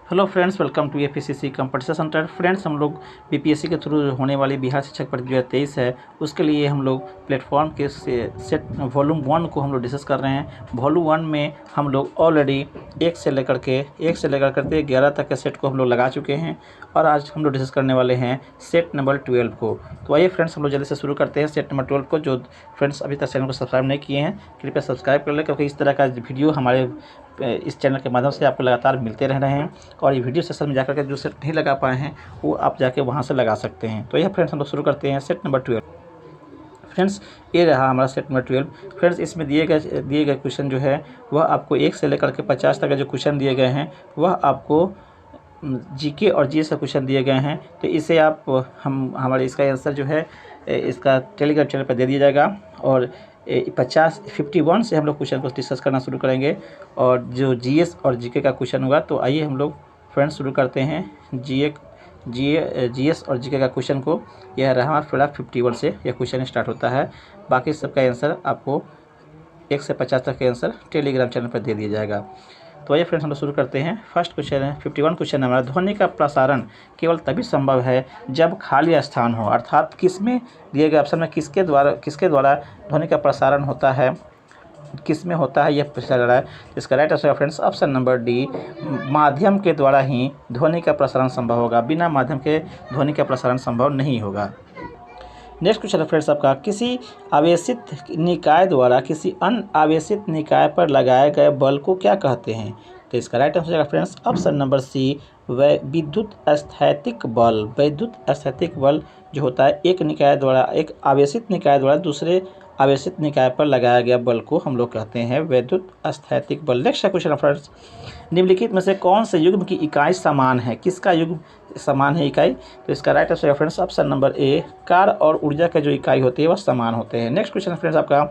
Hello friends, welcome to FSCC competition centre. Friends, हम लोग BPSC के थ्रू होने वाली बिहार शिक्षक भर्ती 2023 है, उसके लिए हम लोग प्लेटफॉर्म के सेट वॉल्यूम 1 को हम लोग डिस्कस कर रहे हैं। वॉल्यूम 1 में हम लोग ऑलरेडी 1 से लेकर करते 11 तक के सेट को हम लोग लगा चुके हैं और आज हम लोग डिस्कस करने वाले हैं सेट नंबर 12 को। तो आइए फ्रेंड्स, हम लोग जल्दी से शुरू करते हैं सेट नंबर 12 को। जो फ्रेंड्स अभी तक चैनल को सब्सक्राइब नहीं किए हैं, कृपया सब्सक्राइब कर लें, क्योंकि इस तरह का वीडियो हमारे इस चैनल के माध्यम से आपको लगातार मिलते रह रहे हैं। और ये वीडियो सेशन में जाकर के जो सेट नहीं लगा पाए हैं वो आप जाके वहाँ से लगा सकते हैं। तो यह फ्रेंड्स हम लोग शुरू करते हैं सेट नंबर 12। फ्रेंड्स, ये रहा हमारा सेट नंबर 12। फ्रेंड्स, इसमें दिए गए क्वेश्चन जो है वह आपको 1 से लेकर के 50 तक के जो क्वेश्चन दिए गए हैं वह आपको जीके और जीएस का क्वेश्चन दिए गए हैं। तो इसे आप हमारे इसका आंसर जो है इसका टेलीग्राम चैनल पर दे दिया जाएगा और 51 से हम लोग क्वेश्चन को डिस्कस करना शुरू करेंगे। और जो जीएस और जीके का क्वेश्चन होगा, तो आइए हम लोग फ्रेंड्स शुरू करते हैं जीएस और जीके का क्वेश्चन को। यह रहा फिलहाल 51 से यह क्वेश्चन स्टार्ट होता है। बाकी सबका आंसर आपको 1 से 50 तक का आंसर टेलीग्राम चैनल पर दे दिया जाएगा। तो आइए फ्रेंड्स हम लोग शुरू करते हैं। फर्स्ट क्वेश्चन है 51 क्वेश्चन हमारा, ध्वनि का प्रसारण केवल तभी संभव है जब खाली स्थान हो। अर्थात किसमें दिए गए ऑप्शन में किसके द्वारा ध्वनि का प्रसारण होता है, किस में होता है, यह पूछा जा रहा है। इसका right answer friends option number D, माध्यम के द्वारा ही ध्वनि का प्रसारण संभव होगा। बिना माध्यम के ध्वनि का प्रसारण संभव नहीं होगा। नेक्स्ट क्वेश्चन है फ्रेंड्स आपका, किसी आवेशित निकाय द्वारा किसी अन्य आवेशित निकाय पर लगाए गए बल को क्या कहते हैं। तो इसका right answer friends option number C, विद्युत स्थैतिक बल। विद्युत स्थैतिक बल जो होता है एक आवेशित निकाय द्वारा दूसरे आवेशित निकाय पर लगाया गया बल को हम लोग कहते हैं विद्युत स्थैतिक बल। नेक्स्ट क्वेश्चन फ्रेंड्स, निम्नलिखित में से कौन से युग्म की इकाई समान है। किसका युग्म समान है इकाई। तो इसका right answer friends option number ए, कार्य और ऊर्जा के जो इकाई होती है वह समान होते हैं। नेक्स्ट क्वेश्चन फ्रेंड्स आपका,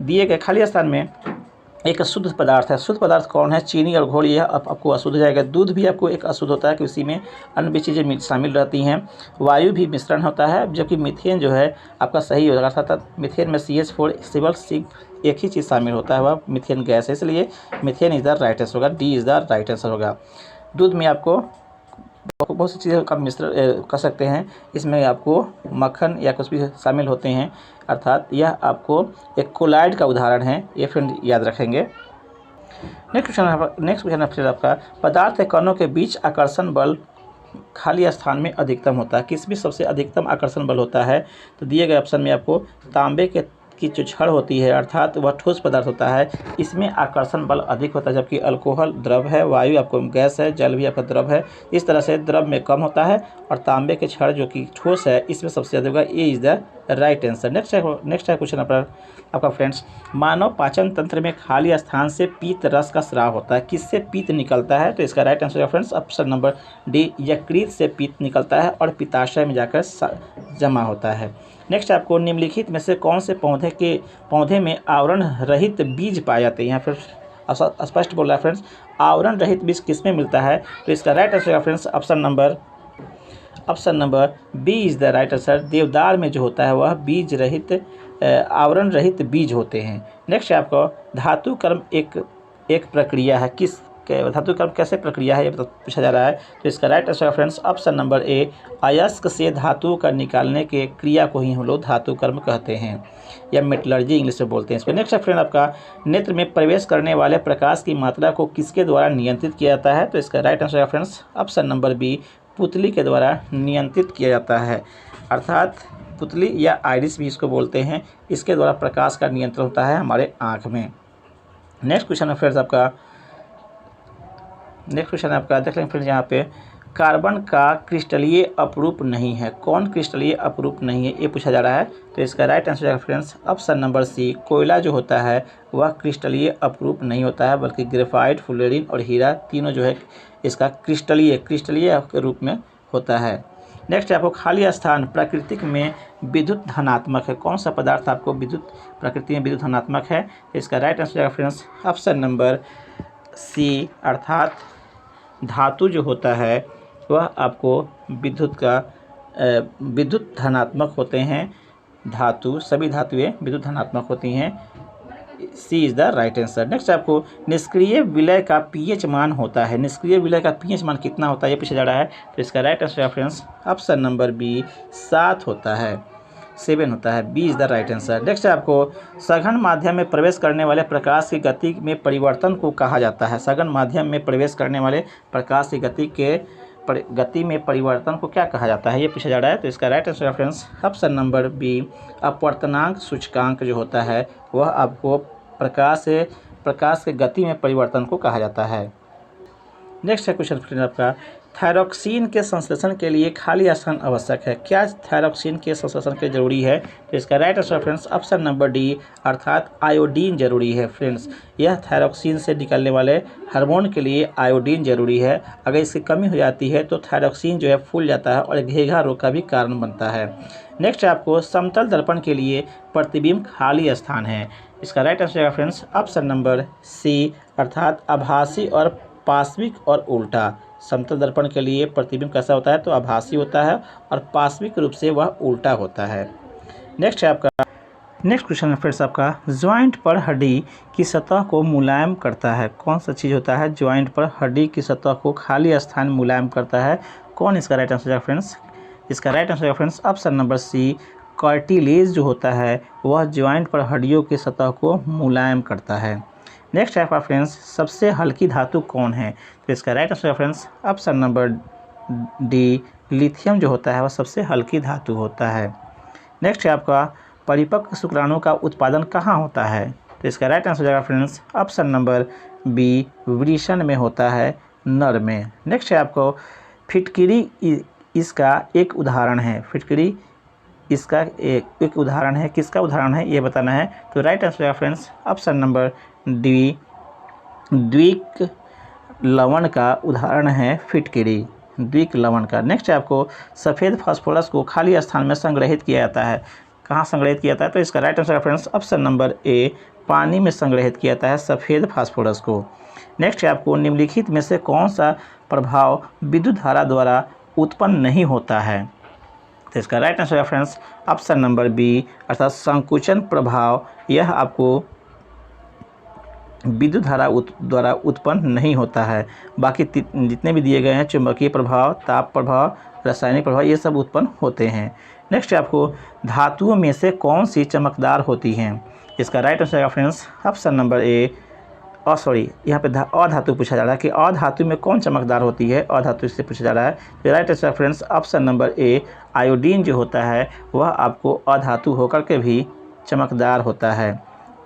दिए गए खाली स्थान में एक अशुद्ध पदार्थ है। शुद्ध पदार्थ कौन है। चीनी और घोल, यह आपको अशुद्ध जाएगा। दूध भी आपको एक अशुद्ध होता है कि उसी में अन्य भी चीज़ें शामिल रहती हैं। वायु भी मिश्रण होता है, जबकि मीथेन जो है आपका सही होगा। अर्थात मीथेन में CH4 सिवल सिंक एक ही चीज़ शामिल होता है, वह मीथेन गैस है, इसलिए methane is the right answer होगा। D is the right answer होगा। दूध में आपको बहुत सी चीज़ों का मिश्रण कर सकते हैं, इसमें आपको मक्खन या कुछ भी शामिल होते हैं। अर्थात यह आपको एक कोलाइड का उदाहरण है, ये फ्रेंड याद रखेंगे। नेक्स्ट क्वेश्चन है फिर आपका, पदार्थ के कणों के बीच आकर्षण बल खाली स्थान में अधिकतम होता है। किस में सबसे अधिकतम आकर्षण बल होता है। तो दिए गए ऑप्शन में आपको तांबे की जो छड़ होती है, अर्थात वह ठोस पदार्थ होता है, इसमें आकर्षण बल अधिक होता है। जबकि अल्कोहल द्रव है, वायु आपको गैस है, जल भी आपका द्रव है, इस तरह से द्रव में कम होता है। और तांबे के छड़ जो कि ठोस है, इसमें सबसे अधिक होगा। A is the right answer. Next है क्वेश्चन आपका फ्रेंड्स, मानव पाचन तंत्र में खाली स्थान से पीत रस का स्राव होता है। किससे पीत निकलता है। तो इसका राइट आंसर है फ्रेंड्स ऑप्शन नंबर डी, यकृत से पीत निकलता है और पित्ताशय में जाकर जमा होता है। नेक्स्ट आपको, निम्नलिखित में से कौन से पौधे में आवरण रहित बीज पाए जाते हैं। यहाँ फिर स्पष्ट बोल रहा है फ्रेंड्स, आवरण रहित बीज किस में मिलता है। तो इसका राइट आंसर है friends option number B is the right answer. देवदार में जो होता है वह बीज रहित आवरण रहित बीज होते हैं। नेक्स्ट आपको, धातु कर्म एक प्रक्रिया है। धातु कर्म कैसे प्रक्रिया है, ये पूछा जा रहा है। तो इसका right answer friends option number ए, अयस्क से धातु का निकालने के क्रिया को ही हम लोग धातु कर्म कहते हैं, या मेटलर्जी इंग्लिश में बोलते हैं इसको। नेक्स्ट फ्रेंड आपका, नेत्र में प्रवेश करने वाले प्रकाश की मात्रा को किसके द्वारा नियंत्रित किया जाता है। तो इसका राइट आंसर है फ्रेंड्स ऑप्शन नंबर बी, पुतली के द्वारा नियंत्रित किया जाता है। अर्थात पुतली या आइरिस भी इसको बोलते हैं, इसके द्वारा प्रकाश का नियंत्रण होता है हमारे आँख में। नेक्स्ट क्वेश्चन है फ्रेंड्स आपका देख लेंगे फ्रेंड्स, यहाँ पे कार्बन का क्रिस्टलीय अपरूप नहीं है। कौन क्रिस्टलीय अपरूप नहीं है, ये पूछा जा रहा है। तो इसका राइट आंसर है फ्रेंड्स ऑप्शन नंबर सी, कोयला जो होता है वह क्रिस्टलीय अपरूप नहीं होता है, बल्कि ग्रेफाइट, फ्लोरीन और हीरा तीनों जो है इसका क्रिस्टलीय के रूप में होता है। नेक्स्ट आपको, खाली स्थान प्राकृतिक में विद्युत धनात्मक है। कौन सा पदार्थ आपको प्रकृति में विद्युत धनात्मक है। तो इसका राइट आंसर है फ्रेंड्स ऑप्शन नंबर सी, अर्थात धातु जो होता है वह आपको विद्युत धनात्मक होते हैं। सभी धातुएं विद्युत धनात्मक होती हैं। C is the right answer. Next आपको निष्क्रिय विलय का पीएच मान होता है, निष्क्रिय विलय का पीएच मान कितना होता है ये पूछा जा रहा है। तो इसका राइट आंसर है फ्रेंड्स ऑप्शन नंबर बी 7 होता है, 7 होता है, B is the right answer. Next आपको सघन माध्यम में प्रवेश करने वाले प्रकाश की गति में परिवर्तन को कहा जाता है, सघन माध्यम में प्रवेश करने वाले प्रकाश की गति में परिवर्तन को क्या कहा जाता है ये पूछा जा रहा है। तो इसका right answer friends option number B अपवर्तनांक सूचकांक जो होता है वह आपको प्रकाश के गति में परिवर्तन को कहा जाता है। नेक्स्ट है क्वेश्चन फ्रेंड आपका थायरॉक्सिन के संश्लेषण के लिए खाली स्थान आवश्यक है, क्या थायरॉक्सिन के संश्लेषण के जरूरी है। तो इसका right answer friends option number D अर्थात आयोडीन जरूरी है। फ्रेंड्स यह थायरॉक्सिन से निकलने वाले हार्मोन के लिए आयोडीन जरूरी है, अगर इसकी कमी हो जाती है तो थायरॉक्सिन जो है फूल जाता है और घेघा रोग का भी कारण बनता है। नेक्स्ट आपको समतल दर्पण के लिए प्रतिबिंब खाली स्थान है, इसका राइट आंसर है फ्रेंड्स ऑप्शन नंबर सी अर्थात आभासी और पार्श्विक और उल्टा। समतल दर्पण के लिए प्रतिबिंब कैसा होता है तो आभासी होता है और पार्श्विक रूप से वह उल्टा होता है। नेक्स्ट है आपका नेक्स्ट क्वेश्चन है फ्रेंड्स आपका ज्वाइंट पर हड्डी की सतह को मुलायम करता है, कौन सा चीज़ होता है ज्वाइंट पर हड्डी की सतह को खाली स्थान मुलायम करता है, कौन इसका राइट आंसर है फ्रेंड्स। इसका राइट आंसर है friends option number C cartilage जो होता है वह ज्वाइंट पर हड्डियों की सतह को मुलायम करता है। नेक्स्ट है फ्रेंड्स सबसे हल्की धातु कौन है, तो इसका राइट आंसर है friends option number D lithium जो होता है वह सबसे हल्की धातु होता है। नेक्स्ट है आपका परिपक्व शुक्राणु का उत्पादन कहाँ होता है, तो इसका राइट आंसर है फ्रेंड्स ऑप्शन नंबर बी वृषण में होता है, नर में। नेक्स्ट है आपको फिटकिरी इसका एक उदाहरण है, फिटकिरी इसका एक उदाहरण है, किसका उदाहरण है ये बताना है। तो राइट आंसर है फ्रेंड्स ऑप्शन नंबर डी द्विक लवण का उदाहरण है फिटकिरी, द्विक लवण का। नेक्स्ट है आपको सफ़ेद फास्फोरस को खाली स्थान में संग्रहित किया जाता है, कहाँ संग्रहित किया जाता है, तो इसका राइट आंसर है फ्रेंड्स ऑप्शन नंबर ए पानी में संग्रहित किया जाता है सफ़ेद फास्फोरस को। नेक्स्ट है आपको निम्नलिखित में से कौन सा प्रभाव विद्युत धारा द्वारा उत्पन्न नहीं होता है, तो इसका राइट आंसर है फ्रेंड्स ऑप्शन नंबर बी अर्थात संकुचन प्रभाव, यह आपको विद्युत धारा द्वारा उत्पन्न नहीं होता है। बाकी जितने भी दिए गए हैं चुंबकीय प्रभाव, ताप प्रभाव, रासायनिक प्रभाव ये सब उत्पन्न होते हैं। नेक्स्ट आपको धातुओं में से कौन सी चमकदार होती हैं, इसका राइट आंसर है फ्रेंड्स ऑप्शन नंबर ए यहाँ पे अधातु पूछा जा रहा है कि अधातु में कौन चमकदार होती है, अधातु इससे पूछा जा रहा है। तो right answer friends option number A iodine जो होता है वह आपको अधातु होकर के भी चमकदार होता है।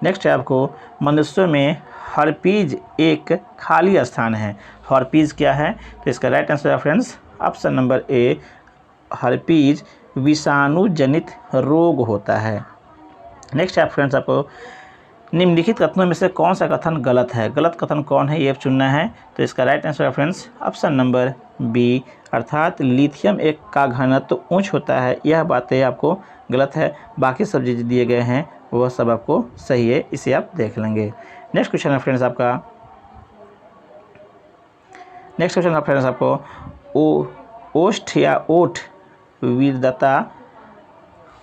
नेक्स्ट है आपको मनुष्यों में हर्पीज एक खाली स्थान है, हर्पीज क्या है, तो इसका राइट आंसर है फ्रेंड्स ऑप्शन नंबर ए हर्पीज विषाणु जनित रोग होता है। नेक्स्ट है फ्रेंड्स आपको निम्नलिखित कथनों में से कौन सा कथन गलत है, गलत कथन कौन है ये चुनना है। तो इसका राइट आंसर है फ्रेंड्स ऑप्शन नंबर बी अर्थात लिथियम एक का घनत्व उच्च होता है, यह बातें आपको गलत है, बाकी सब जो दिए गए हैं वह सब आपको सही है, इसे आप देख लेंगे। नेक्स्ट क्वेश्चन है फ्रेंड्स आपको ओष्ठ या ओठ विरदता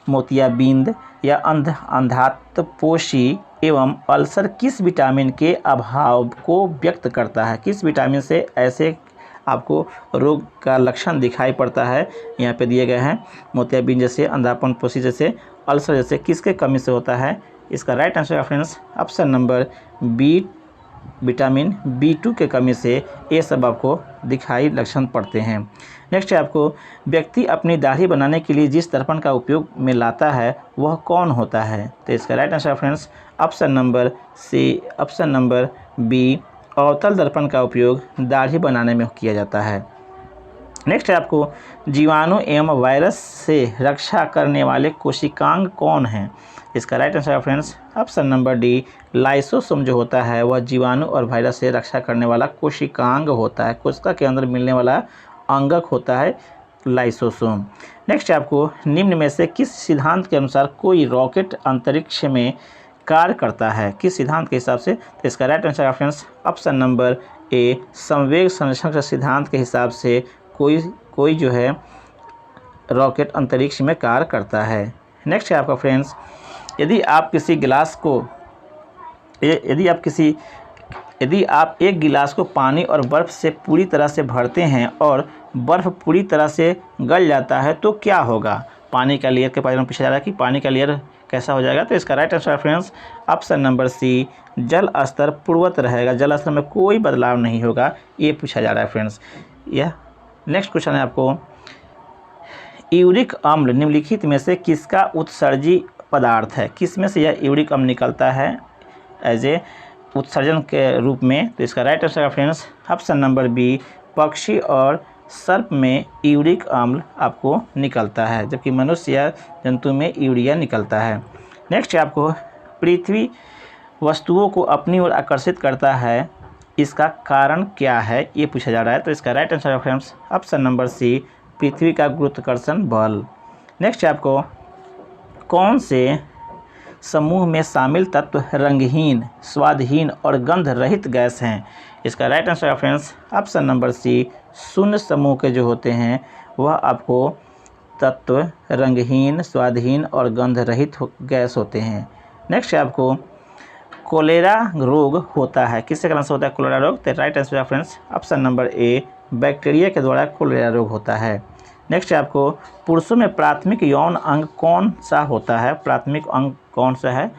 मोतियाबिंद या अंधात्पोशी एवं अल्सर किस विटामिन के अभाव को व्यक्त करता है, किस विटामिन से ऐसे आपको रोग का लक्षण दिखाई पड़ता है, यहाँ पे दिए गए हैं मोतियाबिंद जैसे, अंधापनपोशी जैसे, अल्सर जैसे, किसके कमी से होता है। इसका राइट आंसर है friends option number B vitamin B2 के कमी से ये सब आपको दिखाई लक्षण पड़ते हैं। नेक्स्ट है आपको व्यक्ति अपनी दाढ़ी बनाने के लिए जिस दर्पण का उपयोग में लाता है वह कौन होता है, तो इसका राइट आंसर है friends option number C option number B अवतल दर्पण का उपयोग दाढ़ी बनाने में किया जाता है। नेक्स्ट है आपको जीवाणु एवं वायरस से रक्षा करने वाले कोशिकांग कौन हैं, इसका राइट आंसर है friends option number D lysosome जो होता है वह जीवाणु और वायरस से रक्षा करने वाला कोशिकांग होता है, कोशिका के अंदर मिलने वाला अंगक होता है लाइसोसोम। नेक्स्ट है आपको निम्न में से किस सिद्धांत के अनुसार कोई रॉकेट अंतरिक्ष में कार्य करता है, किस सिद्धांत के हिसाब से, तो इसका राइट आंसर है फ्रेंड्स ऑप्शन नंबर ए संवेग संरक्षण सिद्धांत के हिसाब से कोई जो है रॉकेट अंतरिक्ष में कार्य करता है। नेक्स्ट है आपका फ्रेंड्स यदि आप किसी गिलास को यदि आप एक गिलास को पानी और बर्फ़ से पूरी तरह से भरते हैं और बर्फ़ पूरी तरह से गल जाता है तो क्या होगा? पानी का लेयर के बारे में पूछा जा रहा है कि पानी का लेयर कैसा हो जाएगा। तो इसका राइट आंसर है फ्रेंड्स ऑप्शन नंबर सी, जल स्तर पूर्ववत रहेगा, जल स्तर में कोई बदलाव नहीं होगा, ये पूछा जा रहा है फ्रेंड्स। यह नेक्स्ट क्वेश्चन है आपको, यूरिक अम्ल निम्नलिखित में से किसका उत्सर्जी पदार्थ है? किस में से यह यूरिक अम्ल निकलता है एज ए उत्सर्जन के रूप में? तो इसका राइट आंसर है फ्रेंड्स ऑप्शन नंबर बी, पक्षी और सर्प में यूरिक अम्ल आपको निकलता है, जबकि मनुष्य या जंतु में यूरिया निकलता है। नेक्स्ट है आपको, पृथ्वी वस्तुओं को अपनी ओर आकर्षित करता है, इसका कारण क्या है, ये पूछा जा रहा है। तो इसका राइट आंसर है फ्रेंड्स ऑप्शन नंबर सी, पृथ्वी का गुरुत्वाकर्षण बल। नेक्स्ट है आपको, कौन से समूह में शामिल तत्व रंगहीन, स्वादहीन और गंध रहित गैस हैं? इसका राइट आंसर है फ्रेंड्स ऑप्शन नंबर सी, शून्य समूह के जो होते हैं वह आपको तत्व रंगहीन, स्वादहीन और गंध रहित गैस होते हैं। नेक्स्ट है आपको, कोलेरा रोग होता है, किसके कारण से होता है कोलेरा रोग? तो राइट आंसर है फ्रेंड्स ऑप्शन नंबर ए, बैक्टीरिया के द्वारा कोलेरा रोग होता है। नेक्स्ट है आपको, पुरुषों में प्राथमिक यौन अंग कौन सा होता है? प्राथमिक अंग कौन सा है?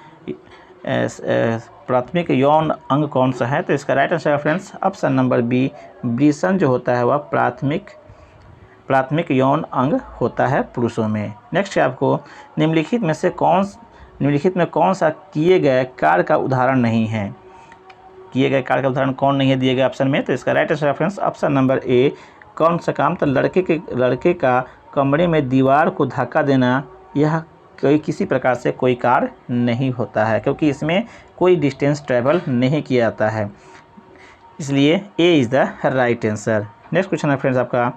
प्राथमिक यौन अंग कौन सा है? तो इसका राइट आंसर है फ्रेंड्स ऑप्शन नंबर बी, वृषण जो होता है वह प्राथमिक यौन अंग होता है पुरुषों में। नेक्स्ट है आपको, निम्नलिखित में कौन सा किए गए कार्य का उदाहरण नहीं है? किए गए कार्य का उदाहरण कौन नहीं है दिए गए ऑप्शन में? तो इसका राइट आंसर है फ्रेंड्स ऑप्शन नंबर ए, कौन सा काम? तो लड़के का कमरे में दीवार को धक्का देना, यह किसी प्रकार से कोई कार्य नहीं होता है, क्योंकि इसमें कोई डिस्टेंस ट्रैवल नहीं किया जाता है, इसलिए A is the right answer. Next question है फ्रेंड्स आपका,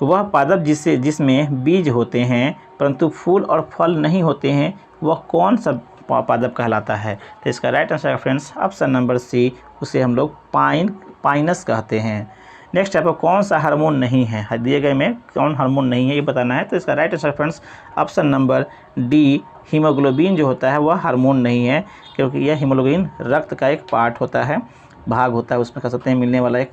वह पादप जिसमें बीज होते हैं परंतु फूल और फल नहीं होते हैं, वह कौन सा पादप कहलाता है? तो इसका राइट आंसर है फ्रेंड्स ऑप्शन नंबर सी, उसे हम लोग पाइनस कहते हैं। नेक्स्ट आपको, कौन सा हार्मोन नहीं है? दिए गए में कौन हार्मोन नहीं है ये बताना है। तो इसका right answer friends option number D, haemoglobin जो होता है वह हार्मोन नहीं है, क्योंकि यह हीमोग्लोबिन रक्त का एक पार्ट होता है, भाग होता है, उसमें कह सकते हैं मिलने वाला एक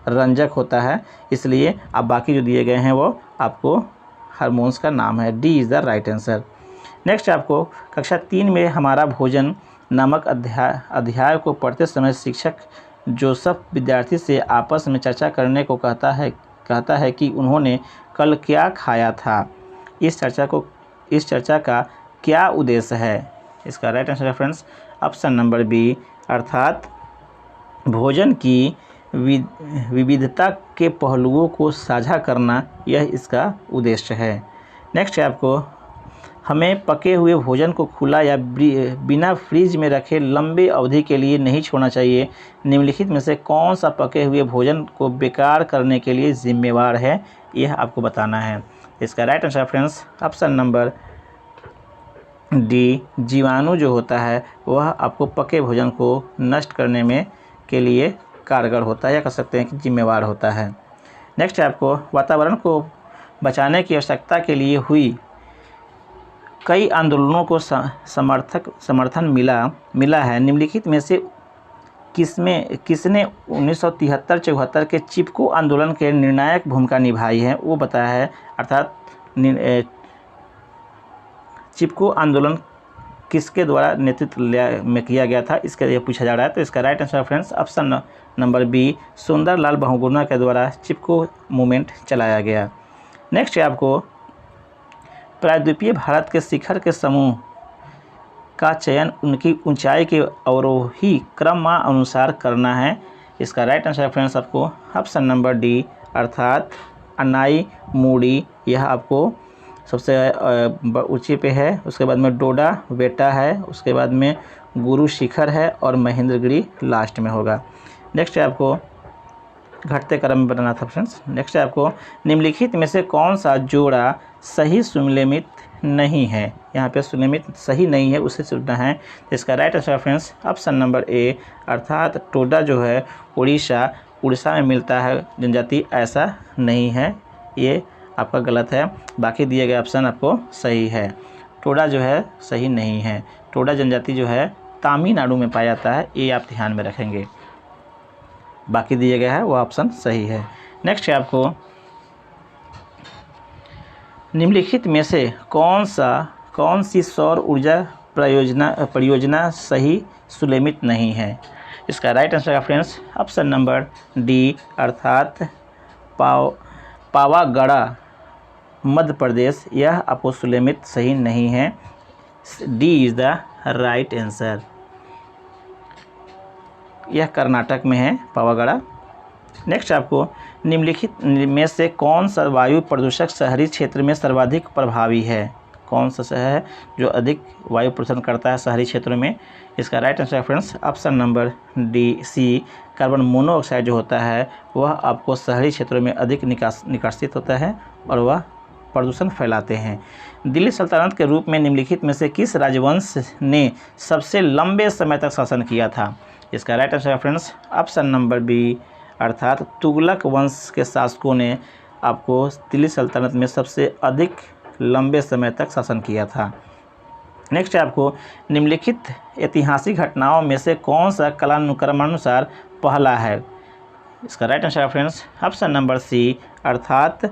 रंजक होता है, इसलिए अब बाकी जो दिए गए हैं वो आपको हार्मोन्स का नाम है। D is the right answer. Next आपको, कक्षा 3 में हमारा भोजन नामक अध्याय को पढ़ते समय शिक्षक जोसेफ विद्यार्थी से आपस में चर्चा करने को कहता है कि उन्होंने कल क्या खाया था। इस चर्चा का क्या उद्देश्य है? इसका राइट आंसर है फ्रेंड्स ऑप्शन नंबर बी, अर्थात भोजन की विविधता के पहलुओं को साझा करना, यह इसका उद्देश्य है। नेक्स्ट है आपको, हमें पके हुए भोजन को खुला या बिना फ्रीज में रखे लंबे अवधि के लिए नहीं छोड़ना चाहिए। निम्नलिखित में से कौन सा पके हुए भोजन को बेकार करने के लिए जिम्मेवार है, यह आपको बताना है। इसका right answer friends option number D, जीवाणु जो होता है वह आपको पके भोजन को नष्ट करने में के लिए कारगर होता है, या कह सकते हैं कि जिम्मेवार होता है। नेक्स्ट है आपको, वातावरण को बचाने की आवश्यकता के लिए हुई कई आंदोलनों को समर्थन मिला है। निम्नलिखित में से किसने 1973-74 के चिपको आंदोलन के निर्णायक भूमिका निभाई है, वो बताया है। अर्थात चिपको आंदोलन किसके द्वारा नेतृत्व में किया गया था, इसके लिए पूछा जा रहा है। तो इसका right answer friends option number B, Sundarlal Bahuguna के द्वारा चिपको मूवमेंट चलाया गया। नेक्स्ट है आपको, प्रायद्वीपीय भारत के शिखर के समूह का चयन उनकी ऊंचाई के अवरोही क्रम अनुसार करना है। इसका राइट आंसर फ्रेंड्स आपको ऑप्शन नंबर डी, अर्थात अनाई मुडी, यह आपको सबसे ऊंचे पे है, उसके बाद में डोडा बेटा है, उसके बाद में गुरु शिखर है और महेंद्रगिरी लास्ट में होगा। नेक्स्ट है आपको, घटते क्रम में बनाना था फ्रेंड्स। नेक्स्ट है आपको, निम्नलिखित में से कौन सा जोड़ा सही सुमेलित नहीं है? यहाँ पे सुमेलित सही नहीं है, उसे चुनना है। तो इसका right answer friends option number A, अर्थात टोडा जो है उड़ीसा में मिलता है जनजाति, ऐसा नहीं है, ये आपका गलत है। बाकी दिए गए ऑप्शन आपको सही है। टोडा जो है सही नहीं है। टोडा जनजाति जो है तमिलनाडु में पाया जाता है, ये आप ध्यान में रखेंगे। बाकी दिए गया है वो ऑप्शन सही है। नेक्स्ट है आपको, निम्नलिखित में से कौन सी सौर ऊर्जा परियोजना सही सुलेमित नहीं है। इसका राइट आंसर है फ्रेंड्स ऑप्शन नंबर डी, अर्थात पावागढ़ मध्य प्रदेश, यह आपको सुलेमित सही नहीं है। D is the right answer. यह कर्नाटक में है पावागढ़। नेक्स्ट आपको, निम्नलिखित में से कौन सा वायु प्रदूषक शहरी क्षेत्र में सर्वाधिक प्रभावी है। कौन सा शहर है जो अधिक वायु प्रदूषण करता है शहरी क्षेत्रों में। इसका right answer friends option number D, C. Carbon monoxide जो होता है वह आपको शहरी क्षेत्रों में अधिक निकासित होता है और वह प्रदूषण फैलाते हैं। दिल्ली सल्तनत के रूप में निम्नलिखित में से किस राजवंश ने सबसे लंबे समय तक शासन किया था। इसका राइट आंसर है फ्रेंड्स ऑप्शन नंबर बी, अर्थात तुगलक वंश के शासकों ने आपको दिल्ली सल्तनत में सबसे अधिक लंबे समय तक शासन किया था। नेक्स्ट है आपको, निम्नलिखित ऐतिहासिक घटनाओं में से कौन सा कालानुक्रमानुसार पहला है। इसका राइट आंसर है फ्रेंड्स ऑप्शन नंबर सी, अर्थात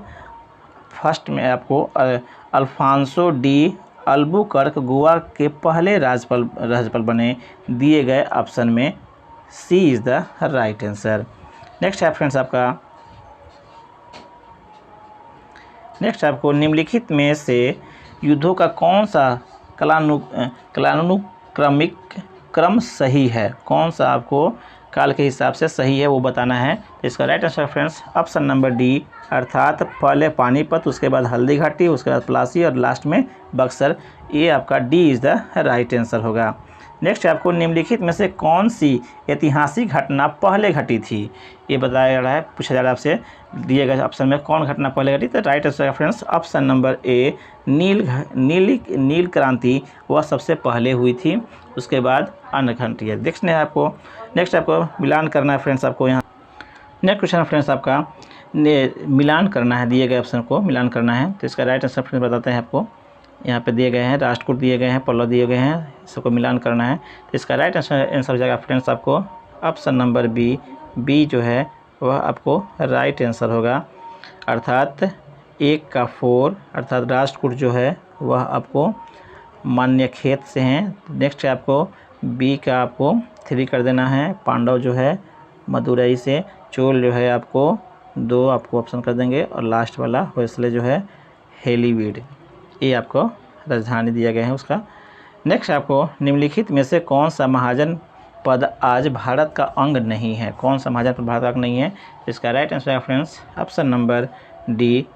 फर्स्ट में आपको अल्फांसो डी अल्बुकर्क गोवा के पहले राज्यपाल बने। दिए गए ऑप्शन में C is the right answer. Next है फ्रेंड्स आपका, नेक्स्ट आपको, निम्नलिखित में से युद्धों का कौन सा कालानुक्रमिक क्रम सही है। कौन सा आपको काल के हिसाब से सही है वो बताना है। तो इसका right answer friends option number D, अर्थात पहले पानीपत, उसके बाद हल्दी घाटी, उसके बाद प्लासी और लास्ट में बक्सर। ये आपका D is the right answer होगा। नेक्स्ट आपको, निम्नलिखित में से कौन सी ऐतिहासिक घटना पहले घटी थी। ये बताया जा रहा है, पूछा जा रहा है आपसे, दिए गए ऑप्शन में कौन घटना पहले घटी। तो right answer friends option number A, नील क्रांति वह सबसे पहले हुई थी, उसके बाद अन्य घंटियाँ। देखने हैं आपको। नेक्स्ट आपको मिलान करना है फ्रेंड्स, आपको यहाँ नेक्स्ट क्वेश्चन फ्रेंड्स आपका मिलान करना है, दिए गए ऑप्शन को मिलान करना है। तो इसका राइट आंसर फ्रेंड्स बताते हैं आपको। यहाँ पे दिए गए हैं, राष्ट्रकूट दिए गए हैं, पल्लव दिए गए हैं, सबको मिलान करना है। तो इसका राइट आंसर हो जाएगा फ्रेंड्स आपको ऑप्शन नंबर बी। बी जो है वह आपको राइट आंसर होगा, अर्थात 1 का 4, अर्थात राष्ट्रकूट जो है वह आपको मान्यखेत से हैं। नेक्स्ट है आपको बी का आपको 3 कर देना है। पांडव जो है मदुरई से, चोल जो है आपको 2 आपको ऑप्शन कर देंगे, और लास्ट वाला होयसले जो है हेलीवीड, ये आपको राजधानी दिया गया है उसका। नेक्स्ट आपको, निम्नलिखित में से कौन सा महाजन पद आज भारत का अंग नहीं है। कौन सा महाजन पद भारत का अंग नहीं है। इसका राइट आंसर है friends option number D,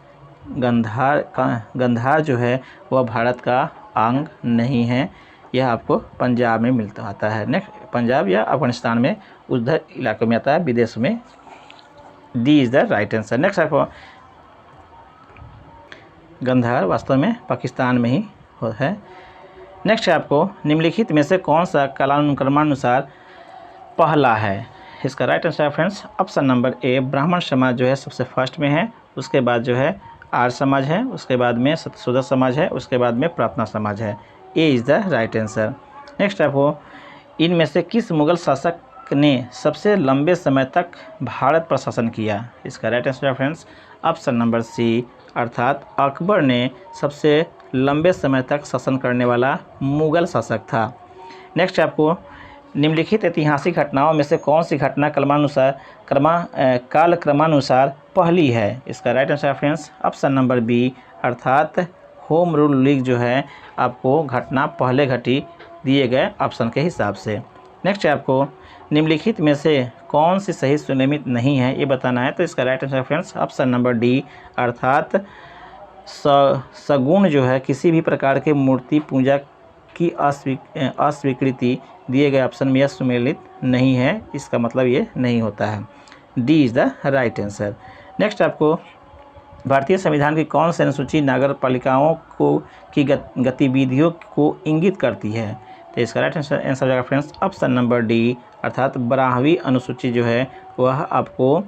Gandhara जो है वह भारत का अंग नहीं है। यह आपको पंजाब में मिलता आता है। नेक्स्ट, पंजाब या अफगानिस्तान में उधर इलाकों में आता है, विदेश में। D is the right answer. Next आपको, गंधार वास्तव में पाकिस्तान में ही है। नेक्स्ट है आपको, निम्नलिखित में से कौन सा कालानुक्रमानुसार पहला है। इसका राइट आंसर है फ्रेंड्स ऑप्शन नंबर ए, ब्राह्मण समाज जो है सबसे फर्स्ट में है, उसके बाद जो है आर्य समाज है, उसके बाद में सत्यशोधक समाज है, उसके बाद में प्रार्थना समाज है। A is the right answer. Next आपको, इनमें से किस मुगल शासक ने सबसे लंबे समय तक भारत पर शासन किया। इसका राइट आंसर है फ्रेंड्स ऑप्शन नंबर सी, अर्थात अकबर ने सबसे लंबे समय तक शासन करने वाला मुगल शासक था। नेक्स्ट आपको, निम्नलिखित ऐतिहासिक घटनाओं में से कौन सी घटना कालक्रमानुसार पहली है। इसका right answer friends option number B, अर्थात होम रूल लीग जो है आपको घटना पहले घटी, दिए गए ऑप्शन के हिसाब से। नेक्स्ट आपको, निम्नलिखित में से कौन सी सही सुनियमित नहीं है ये बताना है। तो इसका right answer friends option number D, अर्थात सगुण जो है किसी भी प्रकार के मूर्ति पूजा की अस्वीकृति, दिए गए ऑप्शन में यह सुमेलित नहीं है, इसका मतलब ये नहीं होता है। D is the right answer. Next आपको, भारतीय संविधान की कौन सी अनुसूची नगर पालिकाओं की गतिविधियों को इंगित करती है। तो इसका राइट आंसर हो जाएगा फ्रेंड्स ऑप्शन नंबर डी, अर्थात 12वीं अनुसूची जो है वह आपको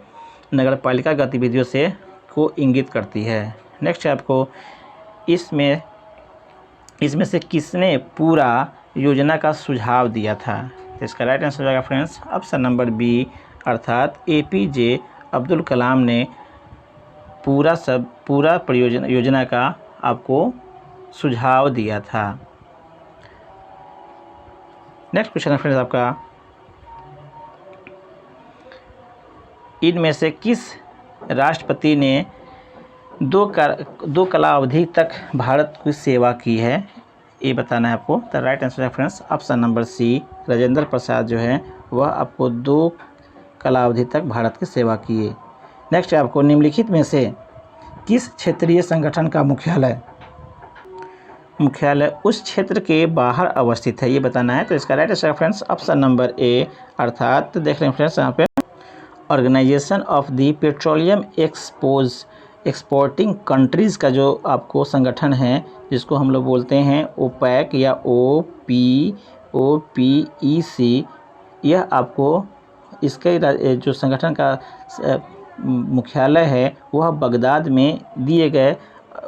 नगर पालिका गतिविधियों से को इंगित करती है। नेक्स्ट है आपको, इसमें इसमें से किसने पूरा योजना का सुझाव दिया था? तो इसका राइट आंसर हो जाएगा फ्रेंड्स ऑप्शन नंबर बी, अर्थात APJ अब्दुल कलाम ने पूरा योजना का आपको सुझाव दिया था। नेक्स्ट क्वेश्चन है फ्रेंड्स आपका, इनमें से किस राष्ट्रपति ने दो कला अवधि तक भारत की सेवा की है, ये बताना है आपको। तो राइट आंसर है friends option number C, Rajendra Prasad जो है वह आपको 2 कला अवधि तक भारत की सेवा किए। नेक्स्ट है आपको, निम्नलिखित में से किस क्षेत्रीय संगठन का मुख्यालय उस क्षेत्र के बाहर अवस्थित है, ये बताना है। तो इसका राइट आंसर है फ्रेंड्स ऑप्शन नंबर ए, अर्थात देख रहे हैं फ्रेंड्स यहाँ पे, organisation of the petroleum exporting countries का जो आपको संगठन है, जिसको हम लोग बोलते हैं ओपेक या OPEC, यह आपको इसके जो संगठन का मुख्यालय है वह बगदाद में दिए गए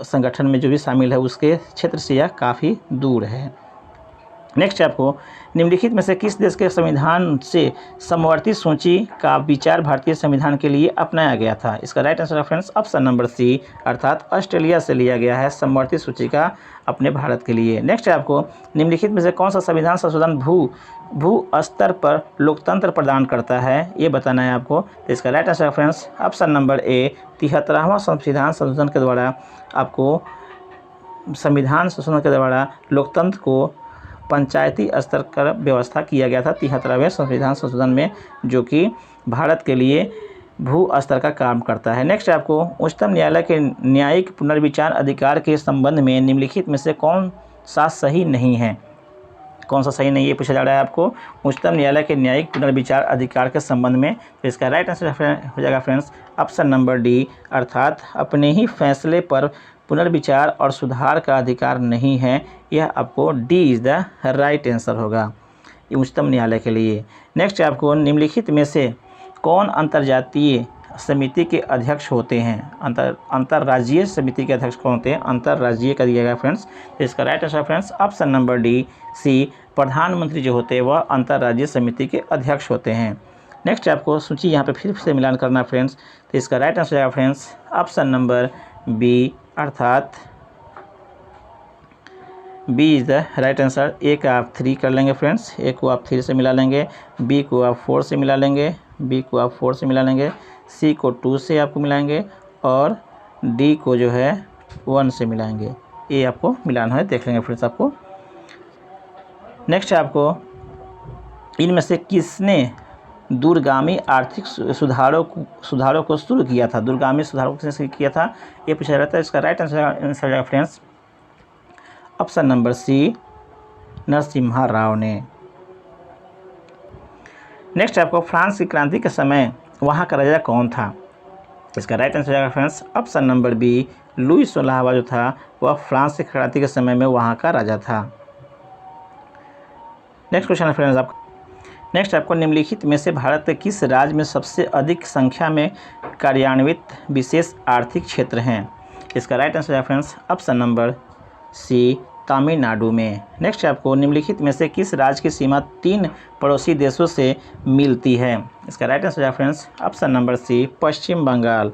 संगठन में जो भी शामिल है उसके क्षेत्र से यह काफ़ी दूर है। नेक्स्ट आपको, निम्नलिखित में से किस देश के संविधान से समवर्ती सूची का विचार भारतीय संविधान के लिए अपनाया गया था? इसका राइट आंसर है फ्रेंड्स ऑप्शन नंबर सी, अर्थात ऑस्ट्रेलिया से लिया गया है समवर्ती सूची का अपने भारत के लिए। नेक्स्ट है आपको, निम्नलिखित में से कौन सा संविधान संशोधन भू स्तर पर लोकतंत्र प्रदान करता है, ये बताना है आपको। तो इसका राइट आंसर है फ्रेंड्स ऑप्शन नंबर ए, 73वां संविधान संशोधन के द्वारा आपको लोकतंत्र को पंचायती स्तर पर व्यवस्था किया गया था 73वें संविधान संशोधन में, जो कि भारत के लिए भू स्तर का काम करता है। नेक्स्ट आपको, उच्चतम न्यायालय के न्यायिक पुनर्विचार अधिकार के संबंध में निम्नलिखित में से कौन सा सही नहीं है, ये पूछा जा रहा है आपको उच्चतम न्यायालय के न्यायिक पुनर्विचार अधिकार के संबंध में। तो इसका राइट आंसर हो जाएगा फ्रेंड्स ऑप्शन नंबर डी, अर्थात अपने ही फैसले पर पुनर्विचार और सुधार का अधिकार नहीं है, यह आपको D is the right answer होगा उच्चतम न्यायालय के लिए। नेक्स्ट आपको, निम्नलिखित में से कौन अंतर्राज्यीय समिति के अध्यक्ष होते हैं? अंतर्राज्यीय समिति के अध्यक्ष कौन होते हैं? अंतर्राज्यीय का दिया गया फ्रेंड्स। तो इसका right answer friends option number D C, प्रधानमंत्री जो होते हैं वह अंतर्राज्यीय समिति के अध्यक्ष होते हैं। नेक्स्ट आपको सूची यहाँ पे फिर से मिलान करना फ्रेंड्स। तो इसका राइट आंसर है फ्रेंड्स ऑप्शन नंबर बी, अर्थात B is the right answer. A का आप 3 कर लेंगे फ्रेंड्स, ए को आप 3 से मिला लेंगे, बी को आप 4 से मिला लेंगे, सी को 2 से आपको मिलाएंगे और डी को जो है 1 से मिलाएंगे। ये आपको मिलाना है, देख लेंगे फ्रेंड्स आपको। नेक्स्ट आपको, इनमें से किसने दूरगामी आर्थिक सुधारों को शुरू किया था? दूरगामी सुधारों को किसने किया था, ये पूछा जाता है। इसका राइट आंसर है friends option number C, Narasimha Rao ने। नेक्स्ट आपको, फ्रांस की क्रांति के समय वहाँ का राजा कौन था? इसका राइट आंसर है friends option number B, Louis 16वां जो था वह फ्रांस की क्रांति के समय में वहाँ का राजा था। नेक्स्ट क्वेश्चन है फ्रेंड्स आपको, निम्नलिखित में से भारत के किस राज्य में सबसे अधिक संख्या में कार्यान्वित विशेष आर्थिक क्षेत्र हैं? इसका राइट आंसर है फ्रेंड्स ऑप्शन नंबर सी, तमिलनाडु में। नेक्स्ट आपको, निम्नलिखित में से किस राज्य की सीमा 3 पड़ोसी देशों से मिलती है? इसका राइट आंसर है friends option number C, Paschim Bangal.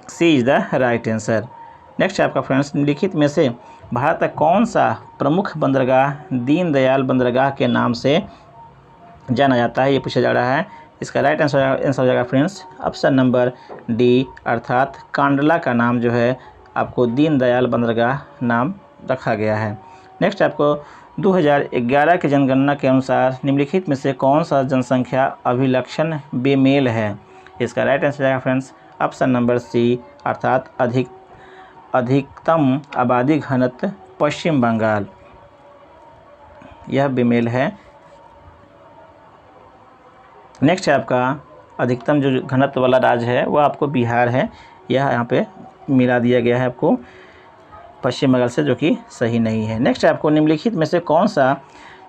C is the right answer. Next आपका फ्रेंड्स, निम्नलिखित में से भारत का कौन सा प्रमुख बंदरगाह दीनदयाल बंदरगाह के नाम से जाना जाता है, ये पूछा जा रहा है। इसका राइट आंसर हो जाएगा फ्रेंड्स ऑप्शन नंबर डी, अर्थात कांडला का नाम जो है आपको दीनदयाल बंदरगाह नाम रखा गया है। नेक्स्ट आपको, 2011 की जनगणना के अनुसार निम्नलिखित में से कौन सा जनसंख्या अभिलक्षण बेमेल है? इसका राइट आंसर है फ्रेंड्स ऑप्शन नंबर सी, अर्थात अधिकतम आबादी घनत्व पश्चिम बंगाल, यह बेमेल है। नेक्स्ट है आपका, अधिकतम जो घनत्व वाला राज्य है वह आपको बिहार है, यह यहाँ पे मिला दिया गया है आपको पश्चिम बंगाल से, जो कि सही नहीं है। नेक्स्ट आपको, निम्नलिखित में से कौन सा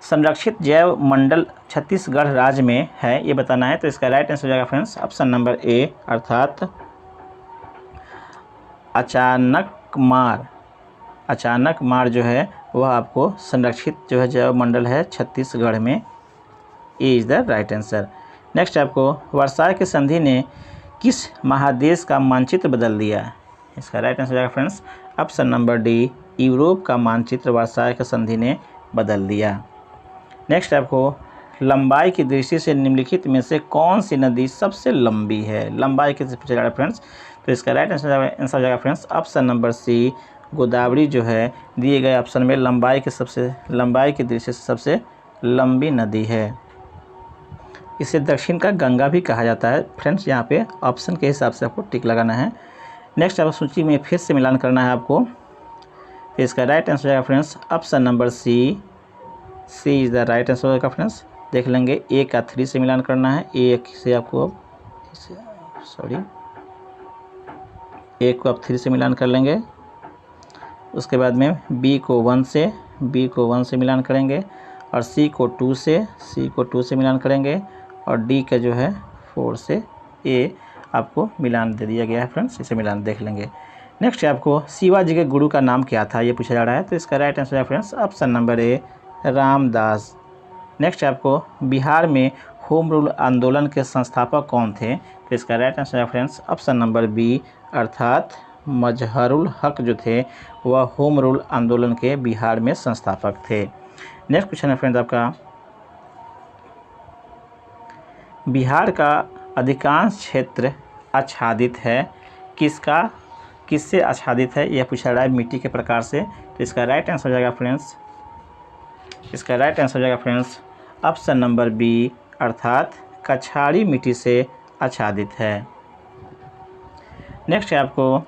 संरक्षित जैव मंडल छत्तीसगढ़ राज्य में है, ये बताना है। तो इसका राइट आंसर हो जाएगा फ्रेंड्स ऑप्शन नंबर ए, अर्थात अचानकमार अचानक मार जो है वह आपको संरक्षित जो है जैव मंडल है छत्तीसगढ़ में। A is the right answer. Next आपको वर्साय की संधि ने किस महादेश का मानचित्र बदल दिया? इसका राइट आंसर जाएगा friends option number D, Europe का मानचित्र वर्साय की संधि ने बदल दिया। नेक्स्ट आपको लंबाई की दृष्टि से निम्नलिखित में से कौन सी नदी सबसे लंबी है? लंबाई किससे पूछा जा रहा है फ्रेंड्स? तो इसका राइट आंसर जाएगा friends option number C, Godavari जो है दिए गए ऑप्शन में लंबाई की दृष्टि से सबसे लंबी नदी है। इसे दक्षिण का गंगा भी कहा जाता है फ्रेंड्स। यहाँ पे ऑप्शन के हिसाब से आपको टिक लगाना है। नेक्स्ट आपको सूची में फिर से मिलान करना है आपको। तो इसका राइट आंसर जाएगा friends option number C, C is the right answer होगा फ्रेंड्स। देख लेंगे ए का 3 से मिलान करना है। ए से आपको ए को आप 3 से मिलान कर लेंगे। उसके बाद में बी को 1 से मिलान करेंगे और सी को 2 से मिलान करेंगे और डी का जो है 4 से ए आपको मिलान दे दिया गया है फ्रेंड्स। इसे मिलान देख लेंगे। नेक्स्ट आपको शिवाजी के गुरु का नाम क्या था ये पूछा जा रहा है। तो इसका राइट आंसर है फ्रेंड्स ऑप्शन नंबर ए, रामदास। नेक्स्ट आपको बिहार में होम रूल आंदोलन के संस्थापक कौन थे? तो इसका राइट आंसर है फ्रेंड्स ऑप्शन नंबर बी, अर्थात मजहरुल हक जो थे वह होम रूल आंदोलन के बिहार में संस्थापक थे। नेक्स्ट क्वेश्चन है फ्रेंड्स आपका, बिहार का अधिकांश क्षेत्र आच्छादित है, किससे आच्छादित है यह पूछा रहा है मिट्टी के प्रकार से। तो इसका राइट आंसर हो जाएगा फ्रेंड्स ऑप्शन नंबर बी, अर्थात कछाड़ी मिट्टी से आच्छादित है। नेक्स्ट है आपको,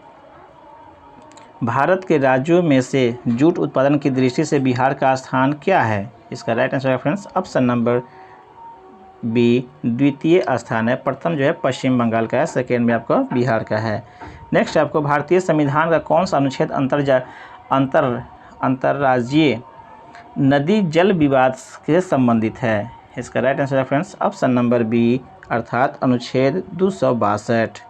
भारत के राज्यों में से जूट उत्पादन की दृष्टि से बिहार का स्थान क्या है? इसका राइट आंसर है फ्रेंड्स ऑप्शन नंबर बी, द्वितीय स्थान है। प्रथम जो है पश्चिम बंगाल का है, सेकेंड में आपका बिहार का है। नेक्स्ट आपको भारतीय संविधान का कौन सा अनुच्छेद अंतर्राज्यीय नदी जल विवाद से संबंधित है? इसका राइट आंसर है फ्रेंड्स ऑप्शन नंबर बी, अर्थात अनुच्छेद 262।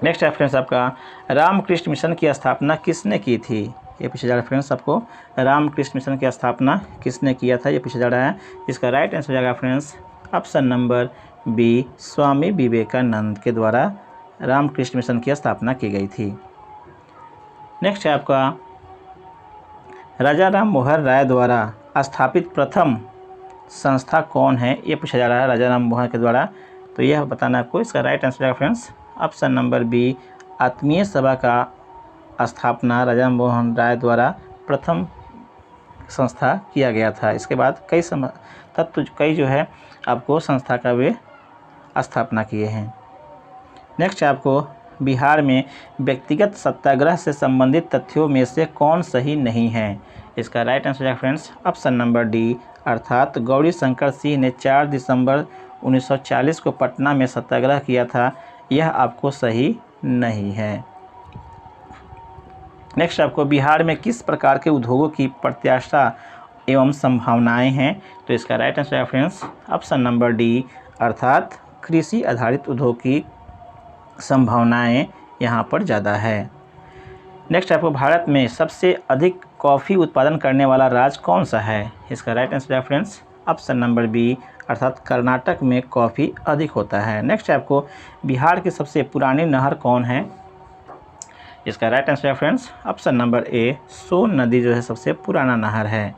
नेक्स्ट है फ्रेंड्स आपका, रामकृष्ण मिशन की स्थापना किसने की थी? ये पूछा जा रहा है फ्रेंड्स आपको, रामकृष्ण मिशन की स्थापना किसने किया था ये पूछा जा रहा है। इसका राइट आंसर हो जाएगा friends option number B, Swami Vivekananda के द्वारा रामकृष्ण मिशन की स्थापना की गई थी। नेक्स्ट है आपका, राजा राम मोहन राय द्वारा स्थापित प्रथम संस्था कौन है ये पूछा जा रहा है राजा राम मोहन के द्वारा। तो यह बताना आपको। इसका राइट आंसर है फ्रेंड्स ऑप्शन नंबर बी, आत्मीय सभा का स्थापना राजा राम मोहन राय द्वारा प्रथम संस्था किया गया था। इसके बाद कई जो है आपको संस्था का वे स्थापना किए हैं। नेक्स्ट आपको, बिहार में व्यक्तिगत सत्याग्रह से संबंधित तथ्यों में से कौन सही नहीं है? इसका राइट आंसर है फ्रेंड्स ऑप्शन नंबर डी, अर्थात गौरी शंकर सिंह ने 4 दिसंबर 1940 को पटना में सत्याग्रह किया था, यह आपको सही नहीं है। नेक्स्ट आपको, बिहार में किस प्रकार के उद्योगों की प्रत्याशा एवं संभावनाएं हैं? तो इसका राइट आंसर है फ्रेंड्स ऑप्शन नंबर डी, अर्थात कृषि आधारित उद्योग की संभावनाएं यहाँ पर ज़्यादा है। नेक्स्ट आपको, भारत में सबसे अधिक कॉफ़ी उत्पादन करने वाला राज्य कौन सा है? इसका राइट आंसर है फ्रेंड्स ऑप्शन नंबर बी, अर्थात कर्नाटक में कॉफ़ी अधिक होता है। नेक्स्ट आपको, बिहार की सबसे पुरानी नहर कौन है? इसका राइट आंसर है फ्रेंड्स ऑप्शन नंबर ए, सोन नदी जो है सबसे पुराना नहर है।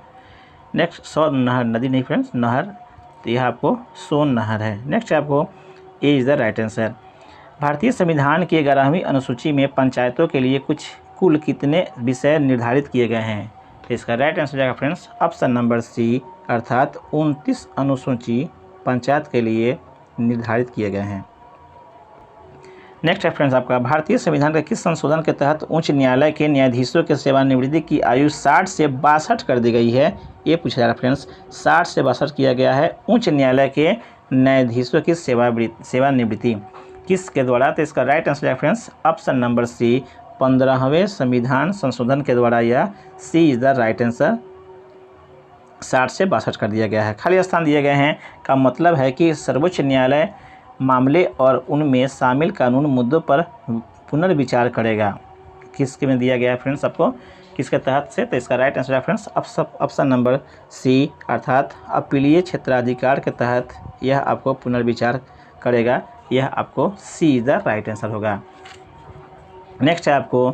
नेक्स्ट सोन नहर, नदी नहीं फ्रेंड्स, नहर, तो यह आपको सोन नहर है। नेक्स्ट आपको, A is the right answer. भारतीय संविधान की 11वीं अनुसूची में पंचायतों के लिए कुल कितने विषय निर्धारित किए गए हैं? तो इसका राइट आंसर जाएगा फ्रेंड्स ऑप्शन नंबर सी, अर्थात 29 अनुसूची पंचायत के लिए निर्धारित किए गए हैं। नेक्स्ट है फ्रेंड्स आपका, भारतीय संविधान के किस संशोधन के तहत उच्च न्यायालय के न्यायाधीशों के सेवानिवृत्ति की आयु 60 से 62 कर दी गई है? ये पूछा जा रहा है फ्रेंड्स, 60 से 62 किया गया है उच्च न्यायालय के न्यायाधीशों की सेवानिवृत्ति किसके द्वारा? तो इसका राइट आंसर है फ्रेंड्स ऑप्शन नंबर सी, 15वें संविधान संशोधन के द्वारा, या सी इज़ द राइट आंसर, 60 से 62 कर दिया गया है। खाली स्थान दिए गए हैं का मतलब है कि सर्वोच्च न्यायालय मामले और उनमें शामिल कानून मुद्दों पर पुनर्विचार करेगा। किसके में दिया गया है फ्रेंड्स आपको? किसके तहत से? तो इसका राइट आंसर है फ्रेंड्स ऑप्शन नंबर सी, अर्थात अपीलीय क्षेत्राधिकार के तहत यह आपको पुनर्विचार करेगा। यह आपको सी द राइट आंसर होगा। नेक्स्ट है आपको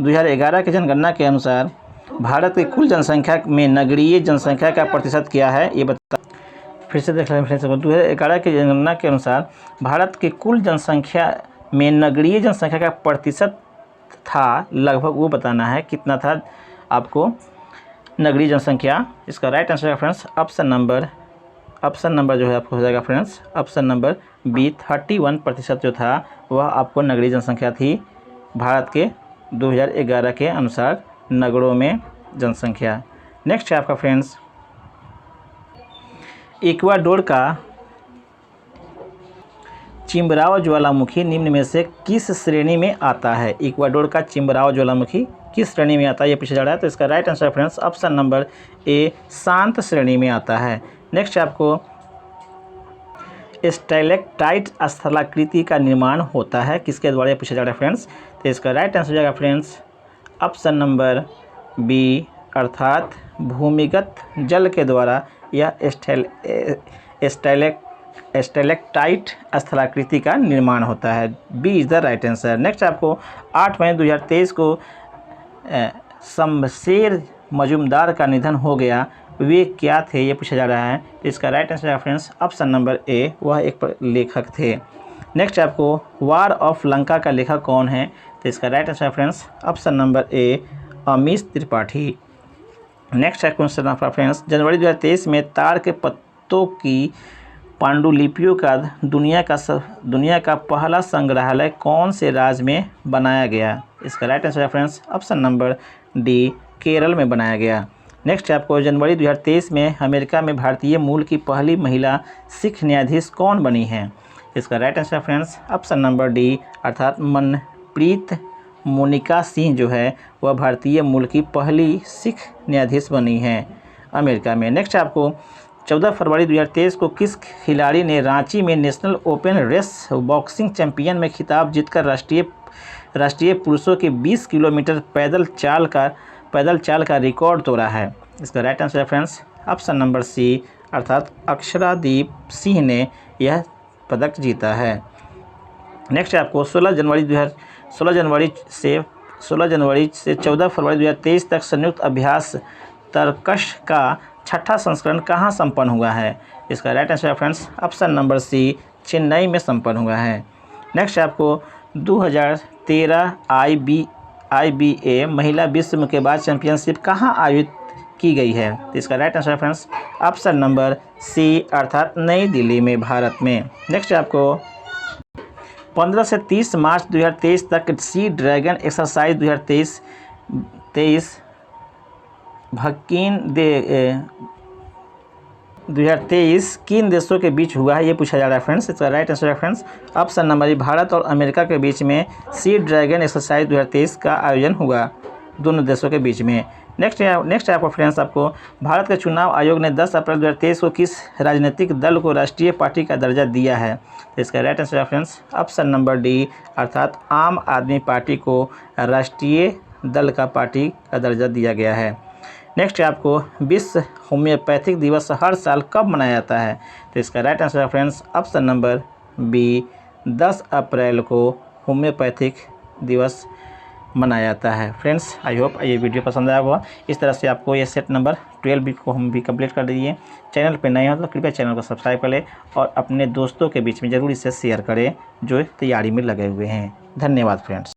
2011 की जनगणना के अनुसार भारत की कुल जनसंख्या में नगरीय जनसंख्या का प्रतिशत क्या है, ये बता। फिर से देख लें फ्रेंड्स, 2011 की जनगणना के अनुसार भारत की कुल जनसंख्या में नगरीय जनसंख्या का प्रतिशत था लगभग, वो बताना है कितना था आपको नगरीय जनसंख्या। इसका राइट आंसर है फ्रेंड्स ऑप्शन नंबर जो है आपको हो जाएगा फ्रेंड्स ऑप्शन नंबर बी, 31% जो था वह आपको नगरीय जनसंख्या थी भारत के 2011 के अनुसार नगरों में जनसंख्या। नेक्स्ट है आपका फ्रेंड्स इक्वाडोर का चिम्बराओ ज्वालामुखी निम्न में से किस श्रेणी में आता है? इक्वाडोर का चिम्बराओ ज्वालामुखी किस श्रेणी में आता है, ये पूछा जा रहा है। तो इसका right answer friends option number ए, शांत श्रेणी में आता है। नेक्स्ट आपको स्टैलेक्टाइट स्थलाकृति का निर्माण होता है किसके द्वारा, पूछा जा रहा है फ्रेंड्स। तो इसका राइट आंसर हो जाएगा फ्रेंड्स ऑप्शन नंबर बी, अर्थात भूमिगत जल के द्वारा यह स्टैलेक्टाइट स्थलाकृति का निर्माण होता है। B is the right answer. Next आपको 8 मई 2023 को शमशेर मजूमदार का निधन हो गया, वे क्या थे, ये पूछा जा रहा है। इसका राइट आंसर है फ्रेंड्स ऑप्शन नंबर ए, वह एक लेखक थे। नेक्स्ट आपको वार ऑफ लंका का लेखक कौन है? तो इसका राइट आंसर है फ्रेंड्स ऑप्शन नंबर ए, अमीश त्रिपाठी। नेक्स्ट है क्वेश्चन आपका फ्रेंड्स जनवरी 2023 में ताड़ के पत्तों की पांडुलिपियों का दुनिया का पहला संग्रहालय कौन से राज्य में बनाया गया? इसका राइट आंसर है friends option number D, Kerala में बनाया गया। नेक्स्ट आपको जनवरी 2023 में अमेरिका में भारतीय मूल की पहली महिला सिख न्यायाधीश कौन बनी है? इसका राइट आंसर है फ्रेंड्स ऑप्शन नंबर डी, अर्थात मनप्रीत मोनिका सिंह जो है वह भारतीय मूल की पहली सिख न्यायाधीश बनी है अमेरिका में। नेक्स्ट आपको 14 फरवरी 2023 को किस खिलाड़ी ने रांची में national open race boxing champion में खिताब जीतकर राष्ट्रीय पुरुषों के 20 किलोमीटर पैदल चाल का रिकॉर्ड तोड़ा है? इसका राइट आंसर है फ्रेंड्स ऑप्शन नंबर सी, अर्थात अक्षरादीप सिंह ने यह पदक जीता है। नेक्स्ट आपको 16 जनवरी से 14 फरवरी 2023 तक संयुक्त अभ्यास तर्कश का 6ठा संस्करण कहाँ संपन्न हुआ है? इसका राइट आंसर है friends option number C, Chennai में संपन्न हुआ है। नेक्स्ट आपको 2013 IBA महिला विश्व मुक्केबाज चैंपियनशिप कहाँ आयोजित की गई है? तो इसका राइट आंसर है फ्रेंड्स ऑप्शन नंबर सी, अर्थात नई दिल्ली में, भारत में। नेक्स्ट आपको 15 से 30 मार्च 2023 तक सी ड्रैगन एक्सरसाइज 2023 किन देशों के बीच हुआ है, ये पूछा जा रहा है फ्रेंड्स। इसका राइट आंसर है फ्रेंड्स ऑप्शन नंबर भारत और अमेरिका के बीच में सी ड्रैगन एक्सरसाइज 2023 का आयोजन हुआ दोनों देशों के बीच में। नेक्स्ट आपको फ्रेंड्स आपको भारत के चुनाव आयोग ने 10 अप्रैल 2023 को किस राजनीतिक दल को राष्ट्रीय पार्टी का दर्जा दिया है? तो इसका राइट आंसर है फ्रेंड्स ऑप्शन नंबर डी, अर्थात आम आदमी पार्टी को राष्ट्रीय दल का पार्टी का दर्जा दिया गया है। नेक्स्ट आपको विश्व होम्योपैथिक दिवस हर साल कब मनाया जाता है? तो इसका राइट आंसर है फ्रेंड्स ऑप्शन नंबर बी, 10 अप्रैल को होम्योपैथिक दिवस मनाया जाता है। फ्रेंड्स आई होप ये वीडियो पसंद आया होगा। इस तरह से आपको ये सेट नंबर 12 को हम भी कंप्लीट कर दिए। चैनल पे नए हो तो कृपया चैनल को सब्सक्राइब कर लें और अपने दोस्तों के बीच में ज़रूर इसे शेयर करें जो तैयारी में लगे हुए हैं। धन्यवाद फ्रेंड्स।